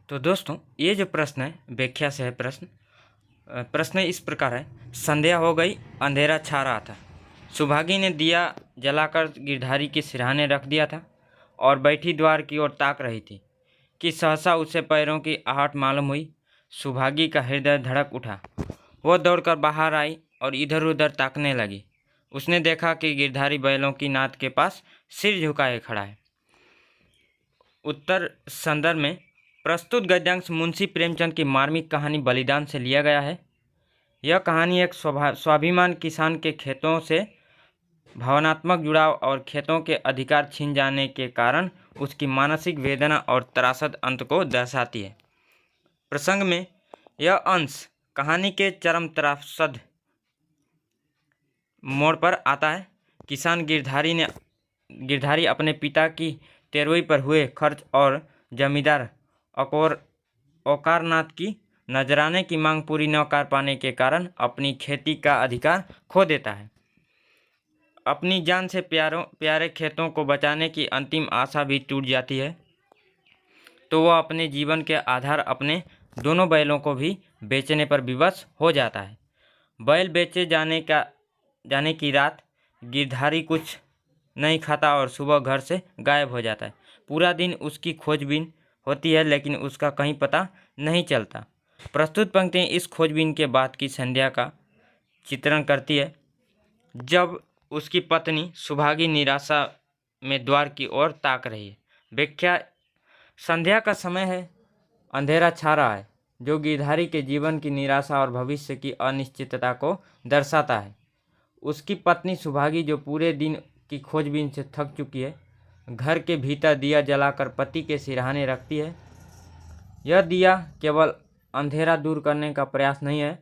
तो दोस्तों, ये जो प्रश्न है व्याख्या से है प्रश्न। प्रश्न इस प्रकार है। संध्या हो गई, अंधेरा छा रहा था। सुभागी ने दिया जलाकर गिरधारी के सिरहाने रख दिया था और बैठी द्वार की ओर ताक रही थी कि सहसा उसे पैरों की आहट मालूम हुई। सुभागी का हृदय धड़क उठा। वह दौड़कर बाहर आई और इधर उधर ताकने लगी। उसने देखा कि गिरधारी बैलों की नाद के पास सिर झुकाए खड़ा है। उत्तर संदर्भ में प्रस्तुत गद्यांश मुंशी प्रेमचंद की मार्मिक कहानी बलिदान से लिया गया है। यह कहानी एक स्वाभिमान किसान के खेतों से भावनात्मक जुड़ाव और खेतों के अधिकार छीन जाने के कारण उसकी मानसिक वेदना और त्रासद अंत को दर्शाती है। प्रसंग में यह अंश कहानी के चरम त्रासद मोड़ पर आता है। किसान गिरधारी अपने पिता की तेरहवीं पर हुए खर्च और जमींदार औकारनाथ की नजराने की मांग पूरी न कर पाने के कारण अपनी खेती का अधिकार खो देता है। अपनी जान से प्यारे खेतों को बचाने की अंतिम आशा भी टूट जाती है, तो वह अपने जीवन के आधार अपने दोनों बैलों को भी बेचने पर विवश हो जाता है। बैल बेचे जाने की रात गिरधारी कुछ नहीं खाता और सुबह घर से गायब हो जाता है। पूरा दिन उसकी खोजबीन होती है, लेकिन उसका कहीं पता नहीं चलता। प्रस्तुत पंक्तियाँ इस खोजबीन के बाद की संध्या का चित्रण करती है, जब उसकी पत्नी सुभागी निराशा में द्वार की ओर ताक रही है। व्याख्या: संध्या का समय है, अंधेरा छा रहा है, जो गिरधारी के जीवन की निराशा और भविष्य की अनिश्चितता को दर्शाता है। उसकी पत्नी सुभागी, जो पूरे दिन की खोजबीन से थक चुकी है, घर के भीतर दिया जलाकर पति के सिरहाने रखती है। यह दिया केवल अंधेरा दूर करने का प्रयास नहीं है,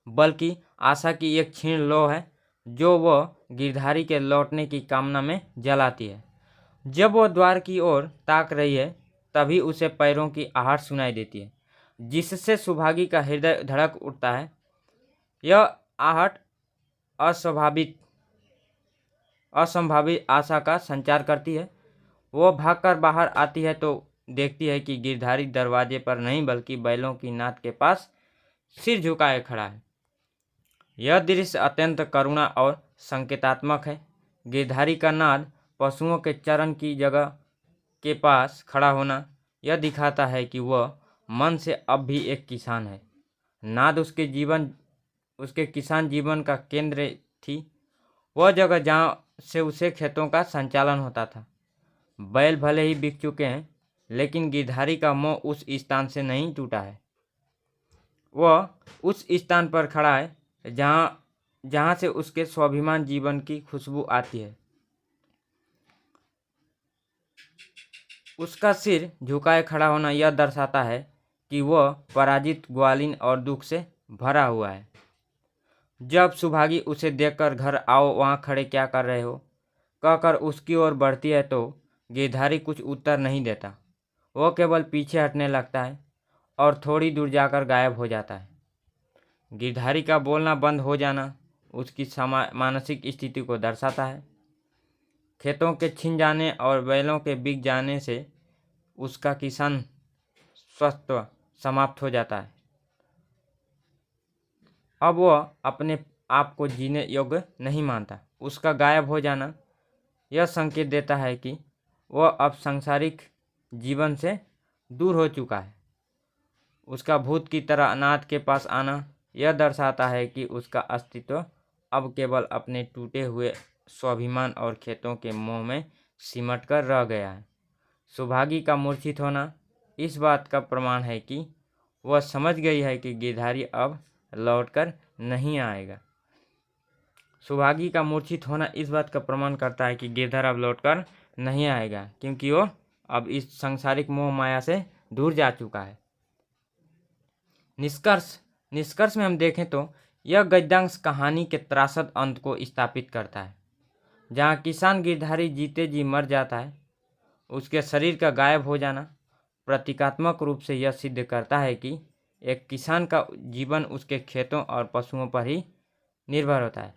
बल्कि आशा की एक क्षीण लौ है जो वह गिरधारी के लौटने की कामना में जलाती है। जब वह द्वार की ओर ताक रही है, तभी उसे पैरों की आहट सुनाई देती है, जिससे सुभागी का हृदय धड़क उठता है। यह आहट असंभावित आशा का संचार करती है। वह भागकर बाहर आती है तो देखती है कि गिरधारी दरवाजे पर नहीं, बल्कि बैलों की नाद के पास सिर झुकाए खड़ा है। यह दृश्य अत्यंत करुणा और संकेतात्मक है। गिरधारी का नाद पशुओं के चरण की जगह के पास खड़ा होना यह दिखाता है कि वह मन से अब भी एक किसान है। नाद उसके किसान जीवन का केंद्र थी, वह जगह जहाँ से उसे खेतों का संचालन होता था। बैल भले ही बिक चुके हैं, लेकिन गिरधारी का मोह उस स्थान से नहीं टूटा है। वह उस स्थान पर खड़ा है जहाँ से उसके स्वाभिमान जीवन की खुशबू आती है। उसका सिर झुकाए खड़ा होना यह दर्शाता है कि वह पराजित, ग्वालिन और दुख से भरा हुआ है। जब सुभागी उसे देखकर घर आओ, वहाँ खड़े क्या कर रहे हो कहकर उसकी ओर बढ़ती है, तो गिरधारी कुछ उत्तर नहीं देता। वह केवल पीछे हटने लगता है और थोड़ी दूर जाकर गायब हो जाता है। गिरधारी का बोलना बंद हो जाना उसकी मानसिक स्थिति को दर्शाता है। खेतों के छिन जाने और बैलों के बिक जाने से उसका किसान स्वास्थ्य समाप्त हो जाता है। अब वह अपने आप को जीने योग्य नहीं मानता। उसका गायब हो जाना यह संकेत देता है कि वह अब सांसारिक जीवन से दूर हो चुका है। उसका भूत की तरह अनाथ के पास आना यह दर्शाता है कि उसका अस्तित्व अब केवल अपने टूटे हुए स्वाभिमान और खेतों के मोह में सिमट कर रह गया है। सुभागी का मूर्छित होना इस बात का प्रमाण है कि वह समझ गई है कि गिरधारी अब लौटकर नहीं आएगा। सुभागी का मूर्छित होना इस बात का प्रमाण करता है कि गिरधर अब लौटकर नहीं आएगा, क्योंकि वो अब इस सांसारिक मोह माया से दूर जा चुका है। निष्कर्ष में हम देखें तो यह गद्यांश कहानी के त्रासद अंत को स्थापित करता है। जहाँ किसान गिरधारी जीते जी मर जाता है, उसके शरीर का गायब हो जाना प्रतीकात्मक रूप से यह सिद्ध करता है कि एक किसान का जीवन उसके खेतों और पशुओं पर ही निर्भर होता है।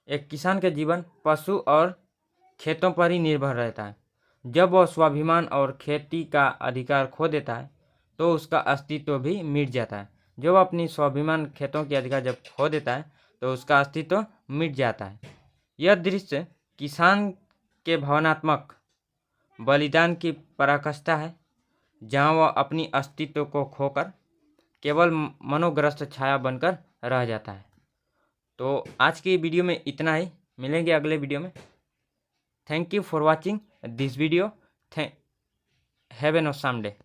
एक किसान का जीवन पशु और खेतों पर ही निर्भर रहता है। जब वह स्वाभिमान और खेती का अधिकार खो देता है तो उसका अस्तित्व भी मिट जाता है। जब वह अपनी स्वाभिमान खेतों के अधिकार जब खो देता है तो उसका अस्तित्व मिट जाता है। यह दृश्य किसान के भावनात्मक बलिदान की पराकाष्ठा है, जहाँ वह अपनी अस्तित्व को खोकर केवल मनोग्रस्त छाया बनकर रह जाता है। तो आज की वीडियो में इतना ही, मिलेंगे अगले वीडियो में। Thank you for watching this video. Have an awesome day.